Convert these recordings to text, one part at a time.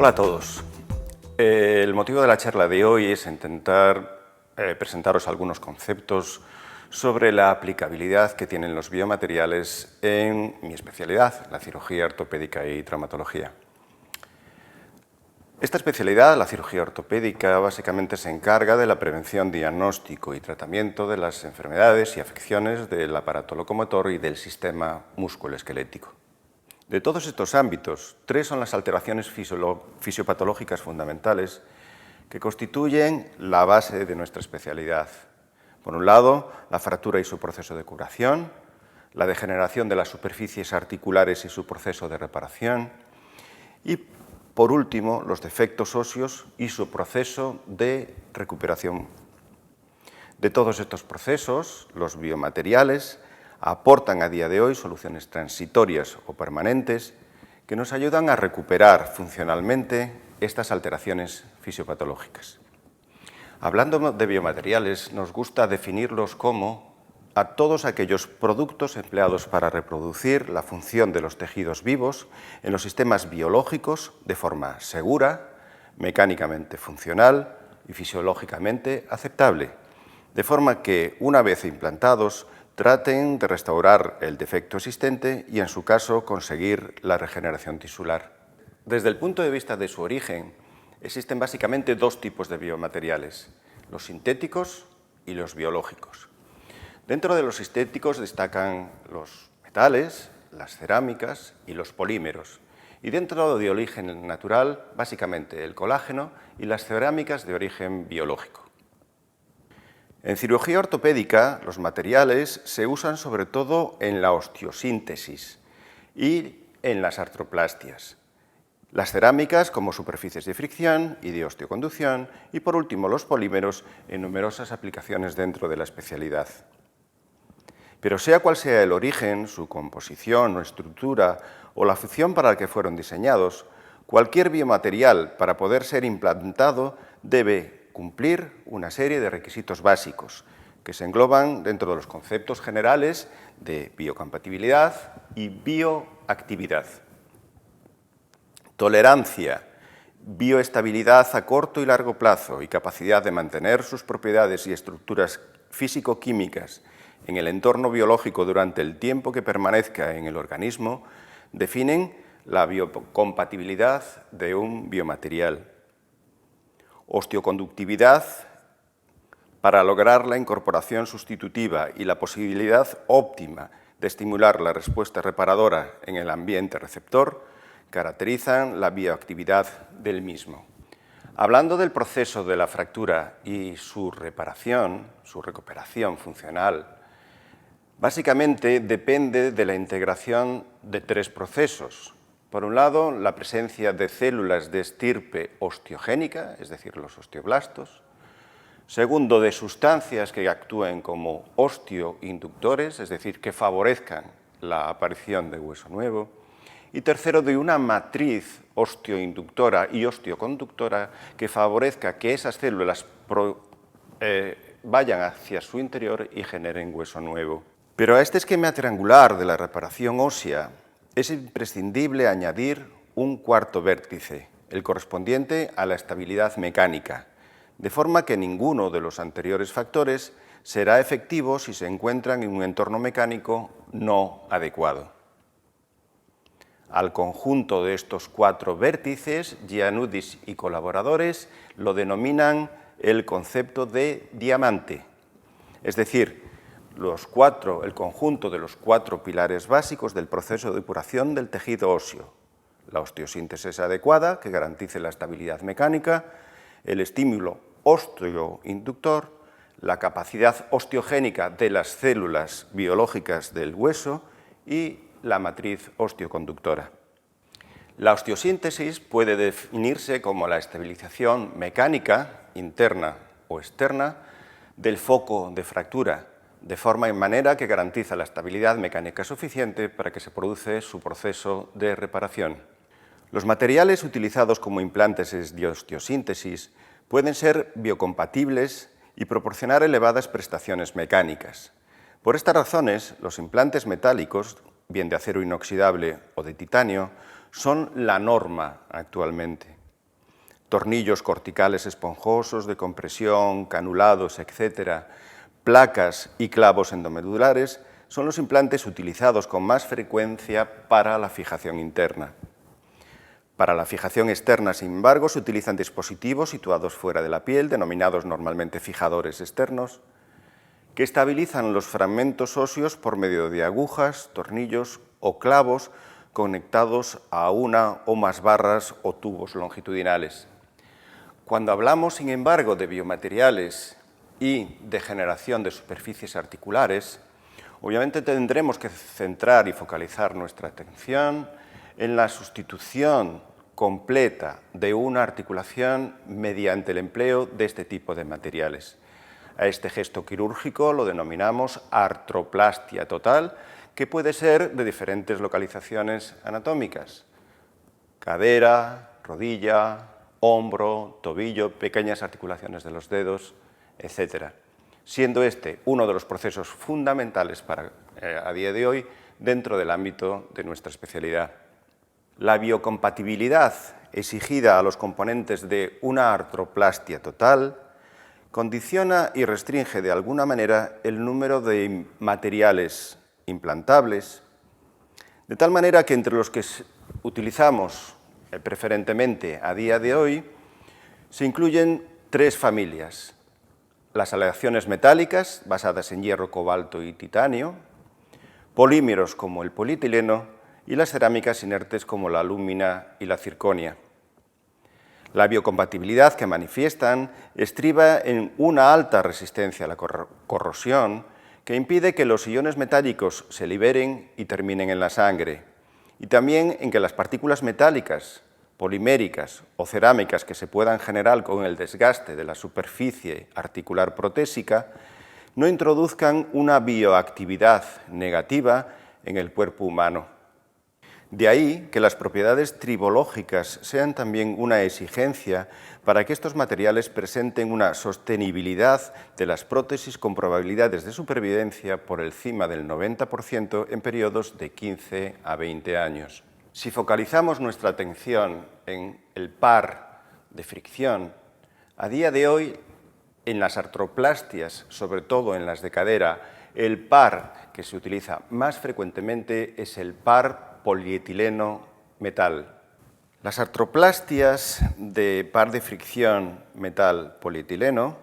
Hola a todos. El motivo de la charla de hoy es intentar presentaros algunos conceptos sobre la aplicabilidad que tienen los biomateriales en mi especialidad, la cirugía ortopédica y traumatología. Esta especialidad, la cirugía ortopédica, básicamente se encarga de la prevención, diagnóstico y tratamiento de las enfermedades y afecciones del aparato locomotor y del sistema musculoesquelético. De todos estos ámbitos, tres son las alteraciones fisiopatológicas fundamentales que constituyen la base de nuestra especialidad. Por un lado, la fractura y su proceso de curación, la degeneración de las superficies articulares y su proceso de reparación, y, por último, los defectos óseos y su proceso de recuperación. De todos estos procesos, los biomateriales aportan a día de hoy soluciones transitorias o permanentes que nos ayudan a recuperar funcionalmente estas alteraciones fisiopatológicas. Hablando de biomateriales, nos gusta definirlos como a todos aquellos productos empleados para reproducir la función de los tejidos vivos en los sistemas biológicos de forma segura, mecánicamente funcional y fisiológicamente aceptable, de forma que, una vez implantados, traten de restaurar el defecto existente y, en su caso, conseguir la regeneración tisular. Desde el punto de vista de su origen, existen básicamente dos tipos de biomateriales, los sintéticos y los biológicos. Dentro de los sintéticos destacan los metales, las cerámicas y los polímeros, y dentro de origen natural, básicamente el colágeno y las cerámicas de origen biológico. En cirugía ortopédica, los materiales se usan sobre todo en la osteosíntesis y en las artroplastias. Las cerámicas como superficies de fricción y de osteoconducción y, por último, los polímeros en numerosas aplicaciones dentro de la especialidad. Pero sea cual sea el origen, su composición o estructura o la función para la que fueron diseñados, cualquier biomaterial para poder ser implantado debe cumplir una serie de requisitos básicos que se engloban dentro de los conceptos generales de biocompatibilidad y bioactividad. Tolerancia, bioestabilidad a corto y largo plazo y capacidad de mantener sus propiedades y estructuras físico-químicas en el entorno biológico durante el tiempo que permanezca en el organismo definen la biocompatibilidad de un biomaterial. Osteoconductividad, para lograr la incorporación sustitutiva y la posibilidad óptima de estimular la respuesta reparadora en el ambiente receptor, caracterizan la bioactividad del mismo. Hablando del proceso de la fractura y su reparación, su recuperación funcional, básicamente depende de la integración de tres procesos. Por un lado, la presencia de células de estirpe osteogénica, es decir, los osteoblastos. Segundo, de sustancias que actúen como osteoinductores, es decir, que favorezcan la aparición de hueso nuevo. Y tercero, de una matriz osteoinductora y osteoconductora que favorezca que esas células vayan hacia su interior y generen hueso nuevo. Pero a este esquema triangular de la reparación ósea es imprescindible añadir un cuarto vértice, el correspondiente a la estabilidad mecánica, de forma que ninguno de los anteriores factores será efectivo si se encuentran en un entorno mecánico no adecuado. Al conjunto de estos cuatro vértices, Giannudis y colaboradores lo denominan el concepto de diamante, es decir, el conjunto de los cuatro pilares básicos del proceso de depuración del tejido óseo: la osteosíntesis adecuada, que garantice la estabilidad mecánica, el estímulo osteoinductor, la capacidad osteogénica de las células biológicas del hueso y la matriz osteoconductora. La osteosíntesis puede definirse como la estabilización mecánica, interna o externa, del foco de fractura, de forma y manera que garantiza la estabilidad mecánica suficiente para que se produce su proceso de reparación. Los materiales utilizados como implantes de osteosíntesis pueden ser biocompatibles y proporcionar elevadas prestaciones mecánicas. Por estas razones, los implantes metálicos, bien de acero inoxidable o de titanio, son la norma actualmente. tornillos corticales esponjosos de compresión, canulados, etc., placas y clavos endomedulares, son los implantes utilizados con más frecuencia para la fijación interna. Para la fijación externa, sin embargo, se utilizan dispositivos situados fuera de la piel, denominados normalmente fijadores externos, que estabilizan los fragmentos óseos por medio de agujas, tornillos o clavos conectados a una o más barras o tubos longitudinales. Cuando hablamos, sin embargo, de biomateriales y de generación de superficies articulares, obviamente tendremos que centrar y focalizar nuestra atención en la sustitución completa de una articulación mediante el empleo de este tipo de materiales. A este gesto quirúrgico lo denominamos artroplastia total, que puede ser de diferentes localizaciones anatómicas: cadera, rodilla, hombro, tobillo, pequeñas articulaciones de los dedos, etc., siendo este uno de los procesos fundamentales a día de hoy dentro del ámbito de nuestra especialidad. La biocompatibilidad exigida a los componentes de una artroplastia total condiciona y restringe de alguna manera el número de materiales implantables, de tal manera que entre los que utilizamos preferentemente a día de hoy se incluyen tres familias: las aleaciones metálicas basadas en hierro, cobalto y titanio, polímeros como el polietileno y las cerámicas inertes como la alúmina y la circonia. La biocompatibilidad que manifiestan estriba en una alta resistencia a la corrosión que impide que los iones metálicos se liberen y terminen en la sangre, y también en que las partículas metálicas, poliméricas o cerámicas que se puedan generar con el desgaste de la superficie articular protésica no introduzcan una bioactividad negativa en el cuerpo humano. De ahí que las propiedades tribológicas sean también una exigencia para que estos materiales presenten una sostenibilidad de las prótesis con probabilidades de supervivencia por encima del 90% en periodos de 15 a 20 años. Si focalizamos nuestra atención en el par de fricción, a día de hoy, en las artroplastias, sobre todo en las de cadera, el par que se utiliza más frecuentemente es el par polietileno-metal. Las artroplastias de par de fricción metal-polietileno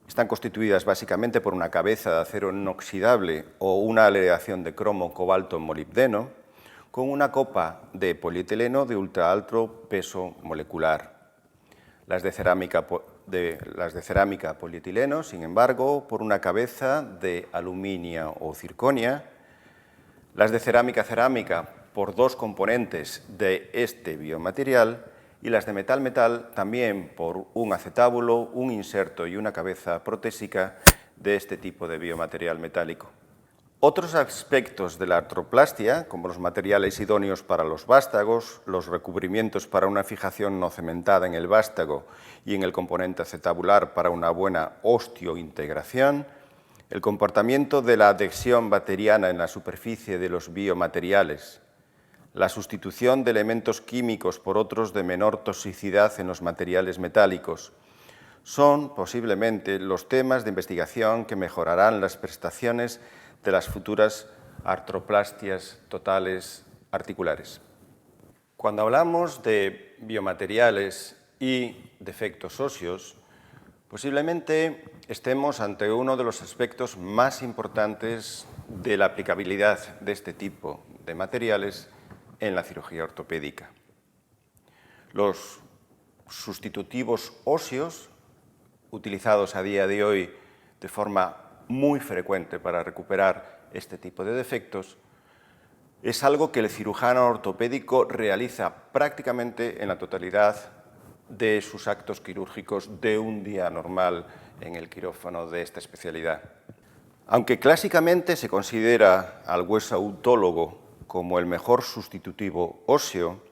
están constituidas básicamente por una cabeza de acero inoxidable o una aleación de cromo, cobalto, molibdeno, con una copa de polietileno de ultra alto peso molecular. Las de cerámica polietileno, sin embargo, por una cabeza de aluminio o circonia. Las de cerámica por dos componentes de este biomaterial, y las de metal-metal también por un acetábulo, un inserto y una cabeza protésica de este tipo de biomaterial metálico. Otros aspectos de la artroplastia, como los materiales idóneos para los vástagos, los recubrimientos para una fijación no cementada en el vástago y en el componente acetabular para una buena osteointegración, el comportamiento de la adhesión bacteriana en la superficie de los biomateriales, la sustitución de elementos químicos por otros de menor toxicidad en los materiales metálicos, son posiblemente los temas de investigación que mejorarán las prestaciones de las futuras artroplastias totales articulares. Cuando hablamos de biomateriales y defectos óseos, posiblemente estemos ante uno de los aspectos más importantes de la aplicabilidad de este tipo de materiales en la cirugía ortopédica. Los sustitutivos óseos, utilizados a día de hoy de forma muy frecuente para recuperar este tipo de defectos, es algo que el cirujano ortopédico realiza prácticamente en la totalidad de sus actos quirúrgicos de un día normal en el quirófano de esta especialidad. Aunque clásicamente se considera al hueso autólogo como el mejor sustitutivo óseo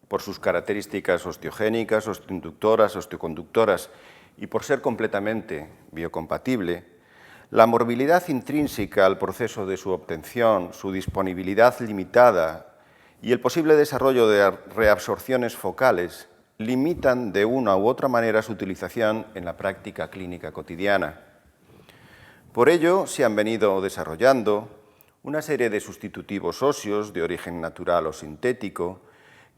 por sus características osteogénicas, osteoinductoras, osteoconductoras y por ser completamente biocompatible, la morbilidad intrínseca al proceso de su obtención, su disponibilidad limitada y el posible desarrollo de reabsorciones focales limitan de una u otra manera su utilización en la práctica clínica cotidiana. Por ello, se han venido desarrollando una serie de sustitutivos óseos de origen natural o sintético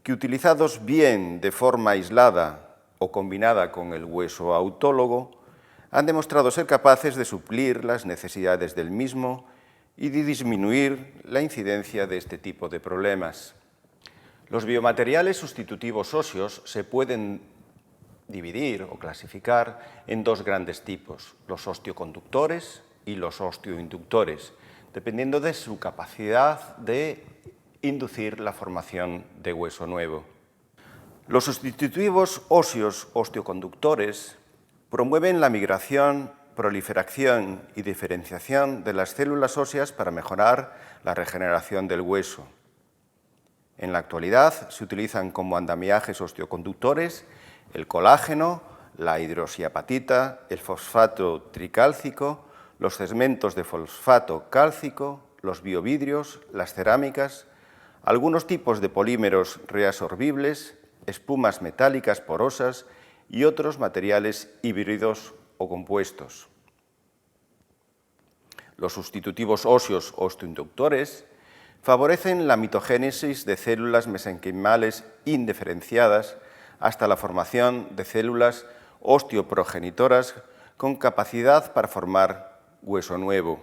que, utilizados bien de forma aislada o combinada con el hueso autólogo, han demostrado ser capaces de suplir las necesidades del mismo y de disminuir la incidencia de este tipo de problemas. Los biomateriales sustitutivos óseos se pueden dividir o clasificar en dos grandes tipos, los osteoconductores y los osteoinductores, dependiendo de su capacidad de inducir la formación de hueso nuevo. Los sustitutivos óseos osteoconductores promueven la migración, proliferación y diferenciación de las células óseas para mejorar la regeneración del hueso. En la actualidad se utilizan como andamiajes osteoconductores el colágeno, la hidroxiapatita, el fosfato tricálcico, los segmentos de fosfato cálcico, los biovidrios, las cerámicas, algunos tipos de polímeros reabsorbibles, espumas metálicas porosas y otros materiales híbridos o compuestos. Los sustitutivos óseos osteoinductores favorecen la mitogénesis de células mesenquimales indiferenciadas hasta la formación de células osteoprogenitoras con capacidad para formar hueso nuevo.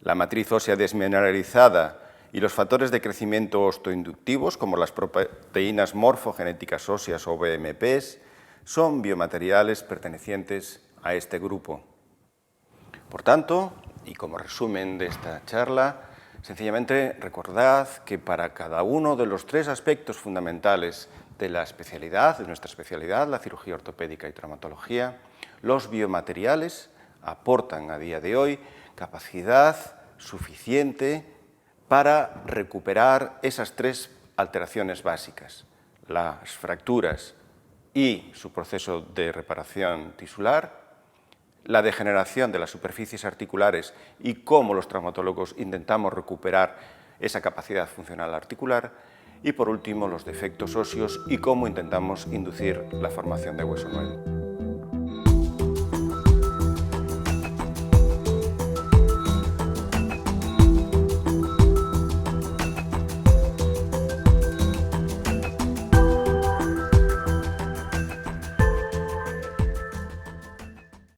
La matriz ósea desmineralizada y los factores de crecimiento osteoinductivos, como las proteínas morfogenéticas óseas o BMPs, son biomateriales pertenecientes a este grupo. Por tanto, y como resumen de esta charla, sencillamente recordad que para cada uno de los tres aspectos fundamentales de la especialidad, de nuestra especialidad, la cirugía ortopédica y traumatología, los biomateriales aportan a día de hoy capacidad suficiente para recuperar esas tres alteraciones básicas, las fracturas y su proceso de reparación tisular, la degeneración de las superficies articulares y cómo los traumatólogos intentamos recuperar esa capacidad funcional articular, y por último los defectos óseos y cómo intentamos inducir la formación de hueso nuevo.